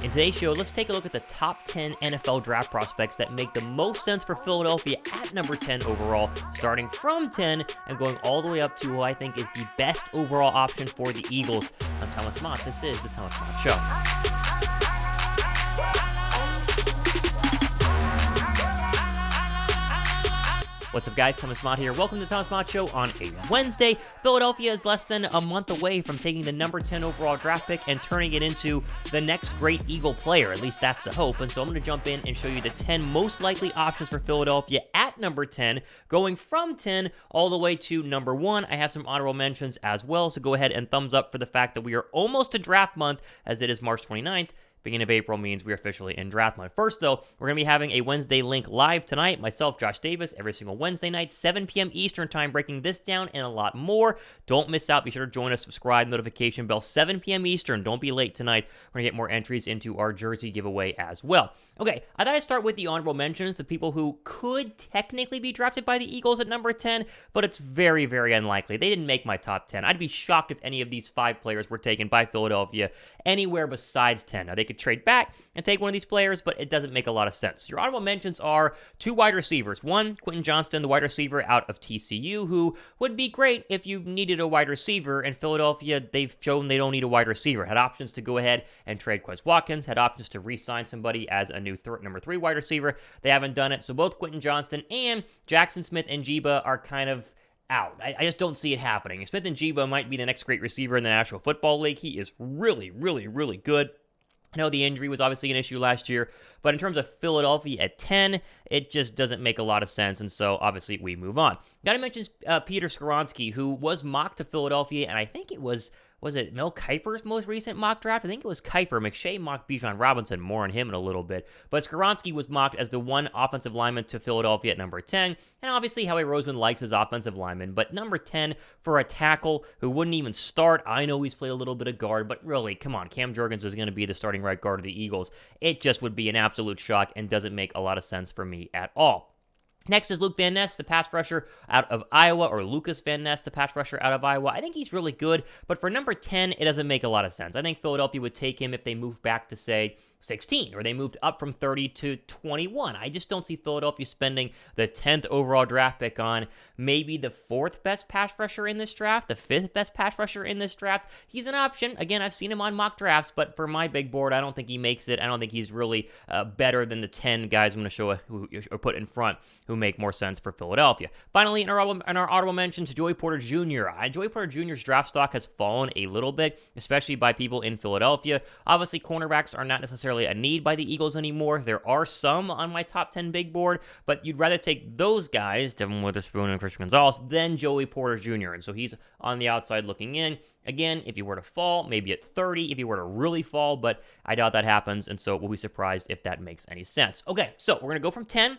In today's show, let's take a look at the top 10 NFL draft prospects that make the most sense for Philadelphia at number 10 overall, starting from 10 and going all the way up to who I think is the best overall option for the Eagles. I'm Thomas Mott. This is the Thomas Mott Show. What's up, guys? Thomas Mott here. Welcome to the Thomas Mott Show on a Wednesday. Philadelphia is less than a month away from taking the number 10 overall draft pick and turning it into the next great Eagle player. At least that's the hope. And so I'm going to jump in and show you the 10 most likely options for Philadelphia at number 10, going from 10 all the way to number 1. I have some honorable mentions as well, so go ahead and thumbs up for the fact that we are almost to draft month, as it is March 29th. Beginning of April means we are officially in draft mode. First, though, we're going to be having a Wednesday link live tonight. Myself, Josh Davis, every single Wednesday night, 7 p.m. Eastern time, breaking this down and a lot more. Don't miss out. Be sure to join us, subscribe, notification bell, 7 p.m. Eastern. Don't be late tonight. We're going to get more entries into our jersey giveaway as well. Okay, I thought I'd start with the honorable mentions, the people who could technically be drafted by the Eagles at number 10, but it's very, very unlikely. They didn't make my top 10. I'd be shocked if any of these 5 players were taken by Philadelphia anywhere besides 10. Now, they could trade back and take one of these players, but it doesn't make a lot of sense. Your honorable mentions are 2 wide receivers. One, Quentin Johnston, the wide receiver out of TCU, who would be great if you needed a wide receiver. In Philadelphia, they've shown they don't need a wide receiver. Had options to go ahead and trade Quez Watkins, had options to re-sign somebody as a new number 3 wide receiver. They haven't done it, so both Quentin Johnston and Jackson Smith-Njigba are kind of out. I just don't see it happening. Smith-Njigba might be the next great receiver in the National Football League. He is really, really, really good. I know the injury was obviously an issue last year, but in terms of Philadelphia at 10, it just doesn't make a lot of sense, and so obviously we move on. Got to mention Peter Skoronski, who was mocked to Philadelphia, and I think it was it Mel Kiper's most recent mock draft? I think it was Kiper. McShay mocked Bijan Robinson, more on him in a little bit. But Skoronski was mocked as the one offensive lineman to Philadelphia at number 10. And obviously Howie Roseman likes his offensive lineman. But number 10 for a tackle who wouldn't even start. I know he's played a little bit of guard, but really, come on. Cam Jurgens is going to be the starting right guard of the Eagles. It just would be an absolute shock and doesn't make a lot of sense for me at all. Next is Luke Van Ness, the pass rusher out of Iowa, or Lucas Van Ness, the pass rusher out of Iowa. I think he's really good, but for number 10, it doesn't make a lot of sense. I think Philadelphia would take him if they moved back to, say, 16, or they moved up from 30 to 21. I just don't see Philadelphia spending the 10th overall draft pick on maybe the 4th best pass rusher in this draft, the 5th best pass rusher in this draft. He's an option. Again, I've seen him on mock drafts, but for my big board, I don't think he makes it. I don't think he's really better than the 10 guys I'm going to show or put in front who make more sense for Philadelphia. Finally, in our audible mentions, Joey Porter Jr. Joey Porter Jr.'s draft stock has fallen a little bit, especially by people in Philadelphia. Obviously, cornerbacks are not necessarily a need by the Eagles anymore. There are some on my top 10 big board, but you'd rather take those guys, Devin Witherspoon and Christian Gonzalez, than Joey Porter Jr., and so he's on the outside looking in. Again, if he were to fall, maybe at 30, if he were to really fall, but I doubt that happens, and so we'll be surprised if that makes any sense. Okay, so we're going to go from 10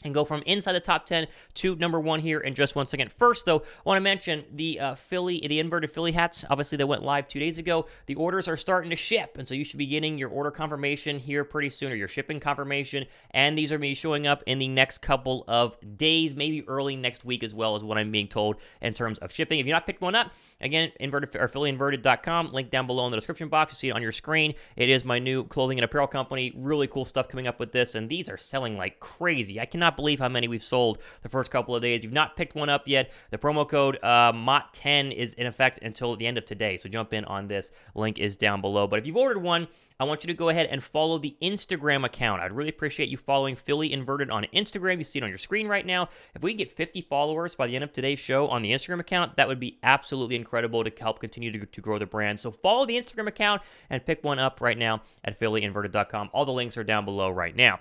and go from inside the top 10 to number 1 here in just 1 second. First, though, I want to mention the inverted Philly hats. Obviously, they went live 2 days ago. The orders are starting to ship, and so you should be getting your order confirmation here pretty soon, or your shipping confirmation, and these are going to be showing up in the next couple of days, maybe early next week as well, is what I'm being told in terms of shipping. If you're not picked one up, again, PhillyInverted.com, link down below in the description box. You see it on your screen. It is my new clothing and apparel company. Really cool stuff coming up with this, and these are selling like crazy. I cannot believe how many we've sold the first couple of days. If you've not picked one up yet, the promo code Mott10 is in effect until the end of today, so jump in on this. Link is down below. But if you've ordered one, I want you to go ahead and follow the Instagram account. I'd really appreciate you following Philly Inverted on Instagram. You see it on your screen right now. If we get 50 followers by the end of today's show on the Instagram account, that would be absolutely incredible to help continue to grow the brand. So follow the Instagram account and pick one up right now at PhillyInverted.com. All the links are down below right now.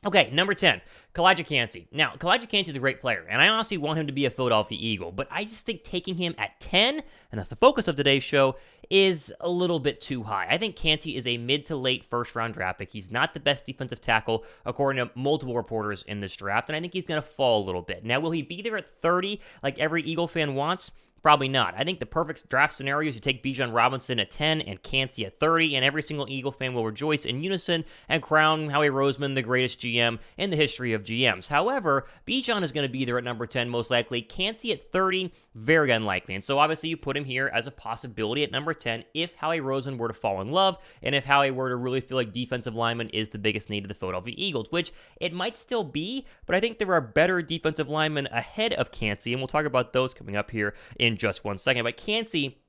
Okay, number 10, Calijah Kancey. Now, Calijah Kancey is a great player, and I honestly want him to be a Philadelphia Eagle, but I just think taking him at 10, and that's the focus of today's show, is a little bit too high. I think Kancey is a mid to late first-round draft pick. He's not the best defensive tackle, according to multiple reporters in this draft, and I think he's going to fall a little bit. Now, will he be there at 30 like every Eagle fan wants? Probably not. I think the perfect draft scenario is you take Bijan Robinson at 10 and Kancey at 30, and every single Eagle fan will rejoice in unison and crown Howie Roseman the greatest GM in the history of GMs. However, Bijan is going to be there at number 10 most likely. Kancey at 30, very unlikely. And so obviously you put him here as a possibility at number 10 if Howie Roseman were to fall in love and if Howie were to really feel like defensive lineman is the biggest need of the Philadelphia Eagles, which it might still be, but I think there are better defensive linemen ahead of Kancey, and we'll talk about those coming up here in just one second. But Kancey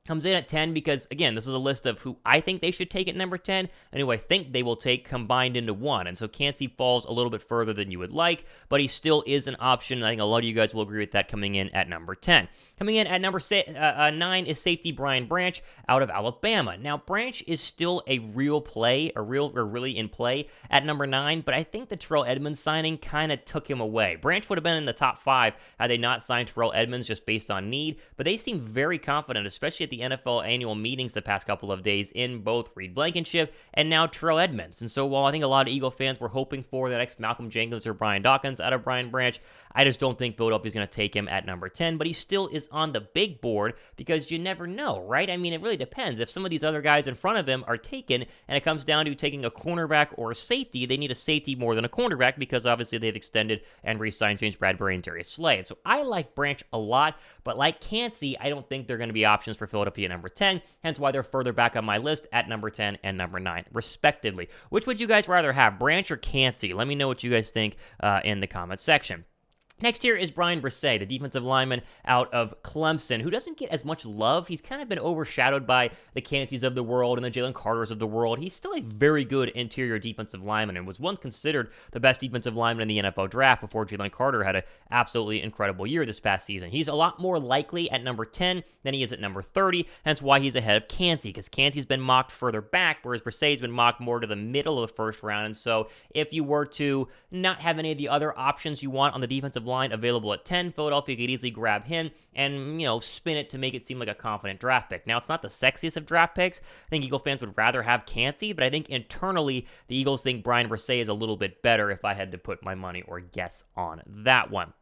comes in at 10 because, again, this is a list of who I think they should take at number 10 and who I think they will take combined into one. And so Kancey falls a little bit further than you would like, but he still is an option. I think a lot of you guys will agree with that coming in at number 10. Coming in at number 9 is safety Brian Branch out of Alabama. Now, Branch is still a real play, really in play at number 9, but I think the Terrell Edmunds signing kind of took him away. Branch would have been in the top 5 had they not signed Terrell Edmunds just based on need, but they seem very confident, especially at the NFL annual meetings the past couple of days in both Reed Blankenship and now Terrell Edmunds. And so while I think a lot of Eagle fans were hoping for the next Malcolm Jenkins or Brian Dawkins out of Brian Branch, I just don't think Philadelphia's going to take him at number 10, but he still is on the big board because you never know, right? I mean, it really depends. If some of these other guys in front of him are taken and it comes down to taking a cornerback or a safety, they need a safety more than a cornerback because obviously they've extended and re-signed James Bradbury and Darius Slay. And so I like Branch a lot, but like Kancey, I don't think they're going to be options for Philadelphia at number 10, hence why they're further back on my list at number 10 and number 9, respectively. Which would you guys rather have, Branch or Kancey? Let me know what you guys think in the comments section. Next here is Brian Bresee, the defensive lineman out of Clemson, who doesn't get as much love. He's kind of been overshadowed by the Canceys of the world and the Jalen Carters of the world. He's still a very good interior defensive lineman and was once considered the best defensive lineman in the NFL draft before Jalen Carter had an absolutely incredible year this past season. He's a lot more likely at number 10 than he is at number 30, hence why he's ahead of Kancey, because Kancey's been mocked further back, whereas Bresee's been mocked more to the middle of the first round. And so if you were to not have any of the other options you want on the defensive line available at 10, Philadelphia could easily grab him and, spin it to make it seem like a confident draft pick. Now, it's not the sexiest of draft picks. I think Eagle fans would rather have Kancey, but I think internally, the Eagles think Brian Bresee is a little bit better if I had to put my money or guess on that one.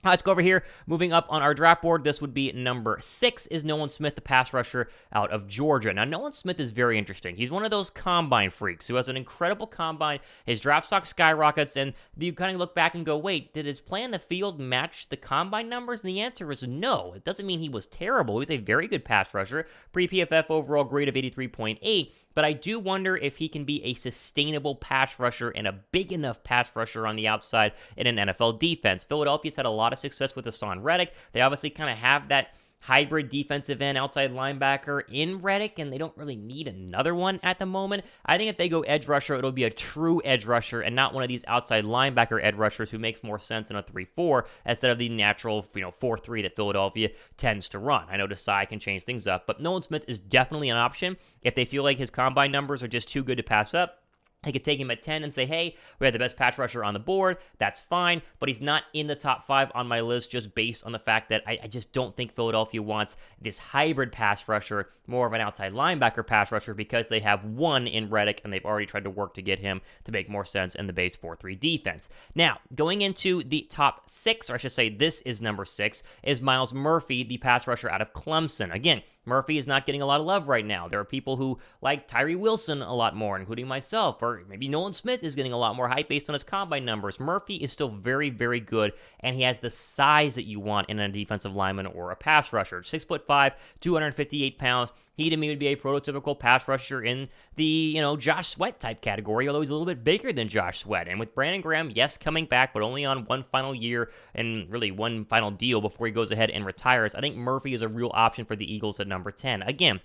Let's go over here. Moving up on our draft board, this would be number 6 is Nolan Smith, the pass rusher out of Georgia. Now, Nolan Smith is very interesting. He's one of those combine freaks who has an incredible combine. His draft stock skyrockets, and you kind of look back and go, wait, did his play in the field match the combine numbers? And the answer is no. It doesn't mean he was terrible. He's a very good pass rusher. Pre-PFF overall grade of 83.8. But I do wonder if he can be a sustainable pass rusher and a big enough pass rusher on the outside in an NFL defense. Philadelphia's had a lot of success with Hassan Reddick. They obviously kind of have that hybrid defensive end outside linebacker in Reddick, and they don't really need another one at the moment. I think if they go edge rusher, it'll be a true edge rusher and not one of these outside linebacker edge rushers who makes more sense in a 3-4 instead of the natural 4-3 that Philadelphia tends to run. I know Desai can change things up, but Nolan Smith is definitely an option. If they feel like his combine numbers are just too good to pass up, I could take him at 10 and say, hey, we have the best pass rusher on the board. That's fine, but he's not in the top 5 on my list just based on the fact that I just don't think Philadelphia wants this hybrid pass rusher, more of an outside linebacker pass rusher, because they have one in Reddick, and they've already tried to work to get him to make more sense in the base 4-3 defense. Now, going into the top 6, or I should say this is number 6, is Myles Murphy, the pass rusher out of Clemson. Again, Murphy is not getting a lot of love right now. There are people who like Tyree Wilson a lot more, including myself, or maybe Nolan Smith is getting a lot more hype based on his combine numbers. Murphy is still very, very good, and he has the size that you want in a defensive lineman or a pass rusher. 6'5", 258 pounds. He, to me, would be a prototypical pass rusher in the, Josh Sweat type category, although he's a little bit bigger than Josh Sweat. And with Brandon Graham, yes, coming back, but only on one final year and really one final deal before he goes ahead and retires, I think Murphy is a real option for the Eagles at number 10. Again,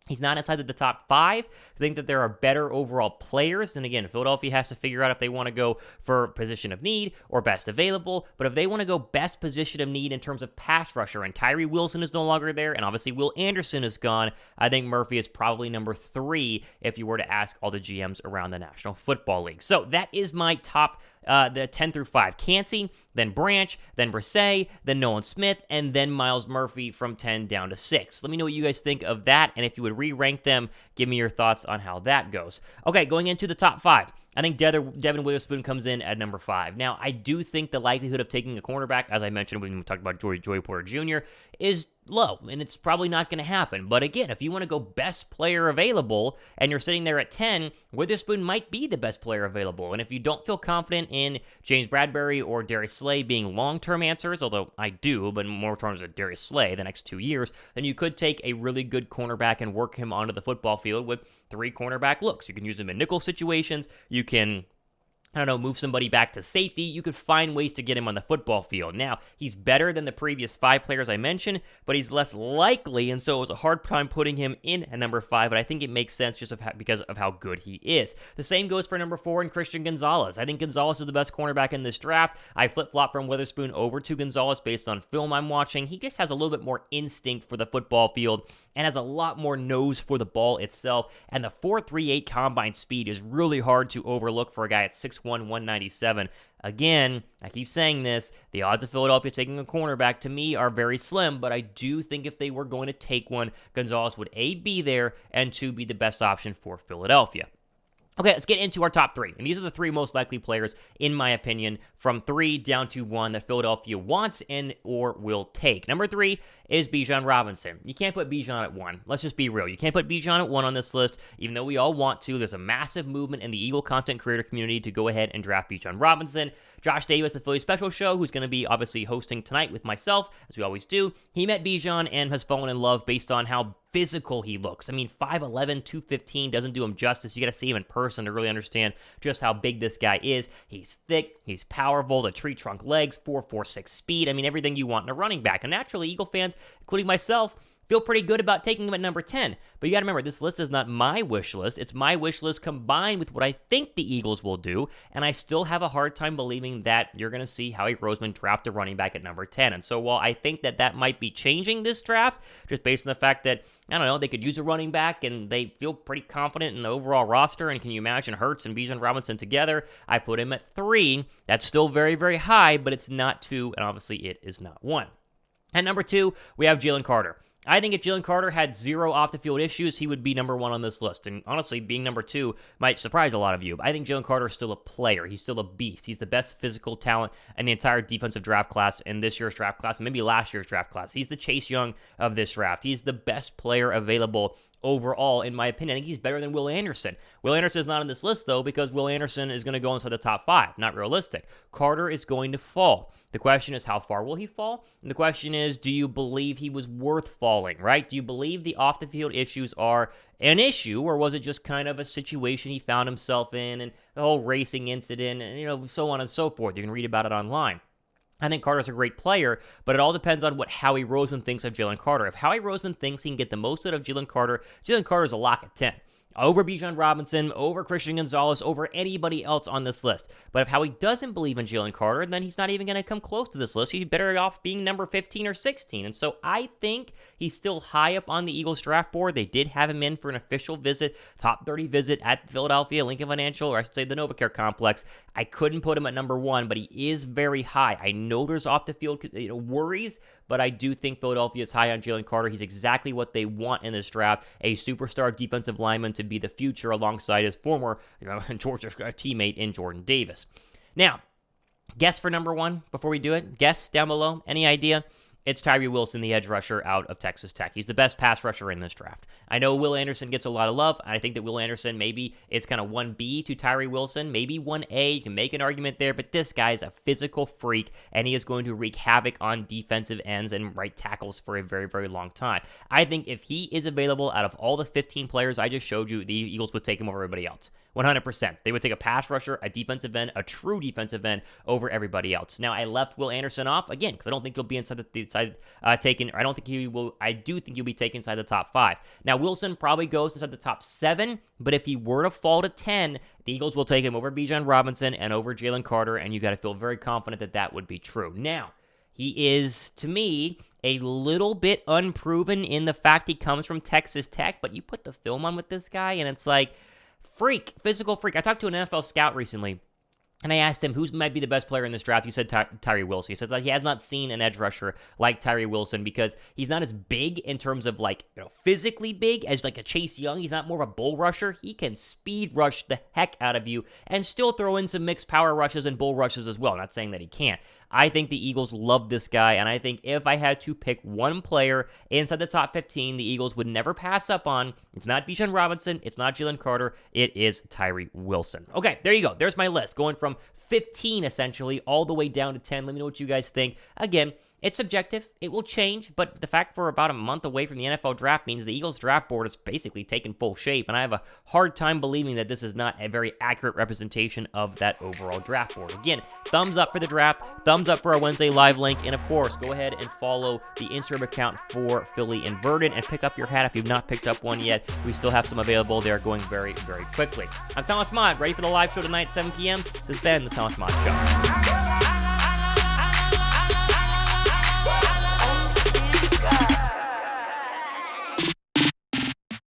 he's not inside of the top 5. I think that there are better overall players. And again, Philadelphia has to figure out if they want to go for position of need or best available. But if they want to go best position of need in terms of pass rusher, and Tyree Wilson is no longer there, and obviously Will Anderson is gone, I think Murphy is probably number 3 if you were to ask all the GMs around the National Football League. So that is my top the 10 through 5. Kancey, then Branch, then Bresee, then Nolan Smith, and then Myles Murphy from 10 down to 6. Let me know what you guys think of that, and if you would re-rank them, give me your thoughts on how that goes. Okay, going into the top 5. I think Devin Witherspoon comes in at number 5. Now, I do think the likelihood of taking a cornerback, as I mentioned when we talked about Joey Porter Jr., is low, and it's probably not going to happen. But again, if you want to go best player available and you're sitting there at 10, Witherspoon might be the best player available. And if you don't feel confident in James Bradberry or Darius Slay being long-term answers, although I do, but more terms of Darius Slay the next 2 years, then you could take a really good cornerback and work him onto the football field with 3 cornerback looks. You can use him in nickel situations. You can move somebody back to safety. You could find ways to get him on the football field. Now, he's better than the previous 5 players I mentioned, but he's less likely, and so it was a hard time putting him in at number 5, but I think it makes sense just because of how good he is. The same goes for number 4 and Christian Gonzalez. I think Gonzalez is the best cornerback in this draft. I flip-flop from Witherspoon over to Gonzalez based on film I'm watching. He just has a little bit more instinct for the football field and has a lot more nose for the ball itself, and the 4.38 combine speed is really hard to overlook for a guy at 6'1", 197. Again, I keep saying this, the odds of Philadelphia taking a cornerback to me are very slim, but I do think if they were going to take one, Gonzalez would A, be there, and 2, be the best option for Philadelphia. Okay, let's get into our top 3. And these are the 3 most likely players, in my opinion, from 3 down to 1 that Philadelphia wants and or will take. Number 3 is Bijan Robinson. You can't put Bijan at 1. Let's just be real. You can't put Bijan at 1 on this list, even though we all want to. There's a massive movement in the Eagle content creator community to go ahead and draft Bijan Robinson. Josh Davis, the Philly Special Show, who's going to be obviously hosting tonight with myself, as we always do, he met Bijan and has fallen in love based on how physical he looks. I mean, 5'11", 215 doesn't do him justice. You got to see him in person to really understand just how big this guy is. He's thick, he's powerful, the tree trunk legs, 4.46 speed. I mean, everything you want in a running back. And naturally, Eagle fans, including myself, feel pretty good about taking him at number 10. But you got to remember, this list is not my wish list. It's my wish list combined with what I think the Eagles will do. And I still have a hard time believing that you're going to see Howie Roseman draft a running back at number 10. And so while I think that might be changing this draft, just based on the fact that, I don't know, they could use a running back and they feel pretty confident in the overall roster. And can you imagine Hurts and Bijan Robinson together? I put him at 3. That's still very, very high, but it's not 2. And obviously it is not 1. At number 2, we have Jalen Carter. I think if Jalen Carter had 0 off-the-field issues, he would be number 1 on this list. And honestly, being number 2 might surprise a lot of you. But I think Jalen Carter is still a player. He's still a beast. He's the best physical talent in the entire defensive draft class in this year's draft class, and maybe last year's draft class. He's the Chase Young of this draft. He's the best player available overall, in my opinion. I think he's better than Will Anderson. Will Anderson is not on this list, though, because Will Anderson is going to go inside the top 5. Not realistic. Carter is going to fall. The question is, how far will he fall? And the question is, do you believe he was worth falling, right? Do you believe the off-the-field issues are an issue, or was it just kind of a situation he found himself in, and the whole racing incident, and, so on and so forth? You can read about it online. I think Carter's a great player, but it all depends on what Howie Roseman thinks of Jalen Carter. If Howie Roseman thinks he can get the most out of Jalen Carter's a lock at 10. Over Bijan Robinson, over Christian Gonzalez, over anybody else on this list. But if Howie doesn't believe in Jalen Carter, then he's not even going to come close to this list. He's better off being number 15 or 16. And so I think he's still high up on the Eagles draft board. They did have him in for an official visit, top 30 visit at Philadelphia, Lincoln Financial, or I should say the NovaCare Complex. I couldn't put him at number 1, but he is very high. I know there's off-the-field worries, but I do think Philadelphia is high on Jalen Carter. He's exactly what they want in this draft, a superstar defensive lineman to be the future alongside his former Georgia teammate in Jordan Davis. Now, guess for number 1 before we do it. Guess down below. Any idea? It's Tyree Wilson, the edge rusher out of Texas Tech. He's the best pass rusher in this draft. I know Will Anderson gets a lot of love. I think that Will Anderson maybe is kind of 1B to Tyree Wilson, maybe 1A. You can make an argument there, but this guy is a physical freak, and he is going to wreak havoc on defensive ends and right tackles for a very, very long time. I think if he is available out of all the 15 players I just showed you, the Eagles would take him over everybody else. 100%. They would take a pass rusher, a defensive end, a true defensive end over everybody else. Now, I left Will Anderson off, again, because I don't think he'll be inside taken. I don't think he will. I do think he'll be taken inside the top 5. Now, Wilson probably goes inside the top 7, but if he were to fall to 10, the Eagles will take him over Bijan Robinson and over Jalen Carter, and you got to feel very confident that that would be true. Now, he is, to me, a little bit unproven in the fact he comes from Texas Tech, but you put the film on with this guy, and it's like, physical freak. I talked to an NFL scout recently, And I asked him who might be the best player in this draft. He said Tyree Wilson. He said that he has not seen an edge rusher like Tyree Wilson because he's not as big in terms of physically big as like a Chase Young. He's not more of a bull rusher. He can speed rush the heck out of you and still throw in some mixed power rushes and bull rushes as well. Not saying that he can't. I think the Eagles love this guy, and I think if I had to pick one player inside the top 15, the Eagles would never pass up on. It's not Bijan Robinson, it's not Jalen Carter, it is Tyree Wilson. Okay, there you go. There's my list, going from 15 essentially all the way down to 10. Let me know what you guys think. Again, it's subjective. It will change, but the fact we're about a month away from the NFL draft means the Eagles draft board is basically taking full shape, and I have a hard time believing that this is not a very accurate representation of that overall draft board. Again, thumbs up for the draft, thumbs up for our Wednesday live link, and of course, go ahead and follow the Instagram account for Philly Inverted and pick up your hat if you've not picked up one yet. We still have some available. They're going very, very quickly. I'm Thomas Mott, ready for the live show tonight at 7 p.m. This has been the Thomas Mott Show.